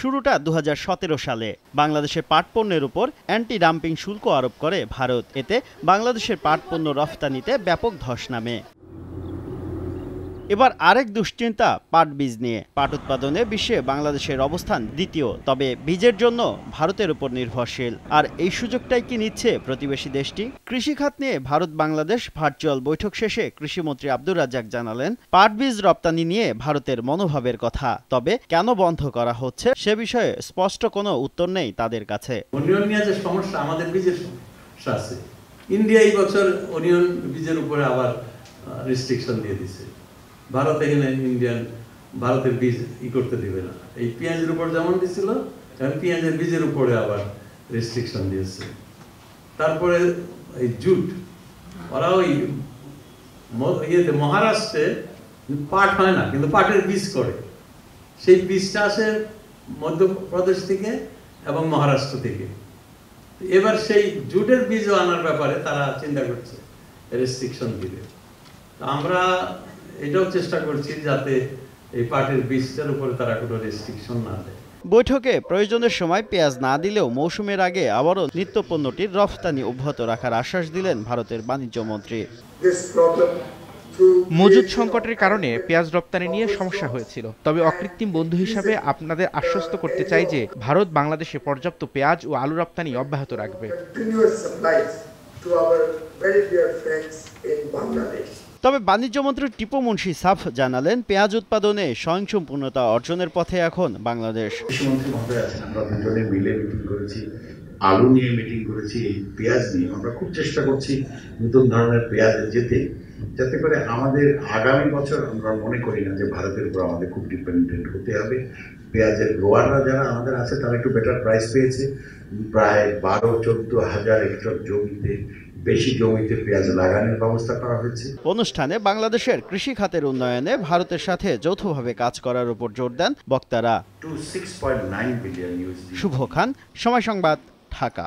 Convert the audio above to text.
শুরুটা ২০১৭ সালে বাংলাদেশের পাট পণ্যের উপর অ্যান্টি ডাম্পিং শুল্ক আরোপ করে ভারত। এতে বাংলাদেশের পাট পণ্য রফতানিতে ব্যাপক ধস নামে। এবার আরেক দুশ্চিন্তা পাট বীজ নিয়ে। পাট উৎপাদনে বিশ্বে বাংলাদেশের অবস্থান দ্বিতীয়, তবে বীজের জন্য ভারতের উপর নির্ভরশীল। আর এই সুযোগটাই কি নিচ্ছে প্রতিবেশী দেশটি? কৃষিখাত নিয়ে ভারত বাংলাদেশ ভার্চুয়াল বৈঠক শেষে কৃষিমন্ত্রী আব্দুর রাজ্জাক জানালেন, পাট বীজ রপ্তানি নিয়ে ভারতের মনোভাবের কথা, তবে কেন বন্ধ করা হচ্ছে সে বিষয়ে স্পষ্ট কোনো উত্তর নেই তাদের কাছে। অনিয়ন নিয়ে যে সমস্যা, আমাদের বীজের সমস্যা আছে। ইন্ডিয়া এই বছর অনিয়ন বীজের উপরে আবার রেস্ট্রিকশন দিয়ে দিছে। ভারত এখানে ভারতের বীজ করতে দিবে না। এই পেঁয়াজের উপর যেমন দিছিল, এখন পেঁয়াজের বীজের উপরে আবার রেস্ট্রিকশন দিয়েছে। তারপরে এই জুট, ওরা ওই ইয়েতে মহারাষ্ট্রে পাট হয় না, কিন্তু পাটের বীজ করে। সেই বীজটা আসে মধ্যপ্রদেশ থেকে এবং মহারাষ্ট্র থেকে। এবার সেই জুটের বীজও আনার ব্যাপারে তারা চিন্তা করছে রেস্ট্রিকশন দিবে। আমরা এটাও চেষ্টা করছি যাতে এই পাটের বীজটার উপরে তারা কোনো রেস্ট্রিকশন না দেয়। বৈঠকে প্রয়োজনের সময় পেঁয়াজ না দিলেও মৌসুমের আগে আবারও নিত্য পণ্যটির রফতানি অব্যাহত রাখার আশ্বাস দিলেন ভারতের বাণিজ্য মন্ত্রী। মজুদ সংকটের কারণে পেঁয়াজ রপ্তানি নিয়ে সমস্যা হয়েছিল, তবে অকৃত্রিম বন্ধু হিসাবে আপনাদের আশ্বস্ত করতে চাই যে ভারত বাংলাদেশে পর্যাপ্ত পেঁয়াজ ও আলু রপ্তানি অব্যাহত রাখবে। তবে বাণিজ্য মন্ত্রী টিপু মুনশি সাফ জানালেন, পেঁয়াজ উৎপাদনে স্বয়ংসম্পূর্ণতা অর্জনের পথে এখন বাংলাদেশ। কৃষিমন্ত্রী মহোদয় আছেন, আমরা দুজনে মিলে মিটিং করেছি, আলু নিয়ে মিটিং করেছি, এই পেঁয়াজ নিয়ে আমরা খুব চেষ্টা করছি নতুন ধরনের পেঁয়াজ যাতে করে আমাদের আগামী বছর আমরা মনে করি না যে ভারতের উপর আমাদের খুব ডিপেন্ডেন্ট হতে হবে। পেঁয়াজের গ্রোয়াররা যারা আমাদের আছে তারা একটু বেটার প্রাইস পেয়েছে। প্রায় ১২-১৪ হাজার হেক্টর জমিতে, বেশি জমিতে পেঁয়াজ লাগানোর ব্যবস্থা করা হয়েছে। অনুষ্ঠানে বাংলাদেশের কৃষি খাতের উন্নয়নে ভারতের সাথে যৌথভাবে কাজ করার উপর জোর দেন বক্তারা। $6.9 billion। শুভ খান, সময় সংবাদ, ঢাকা।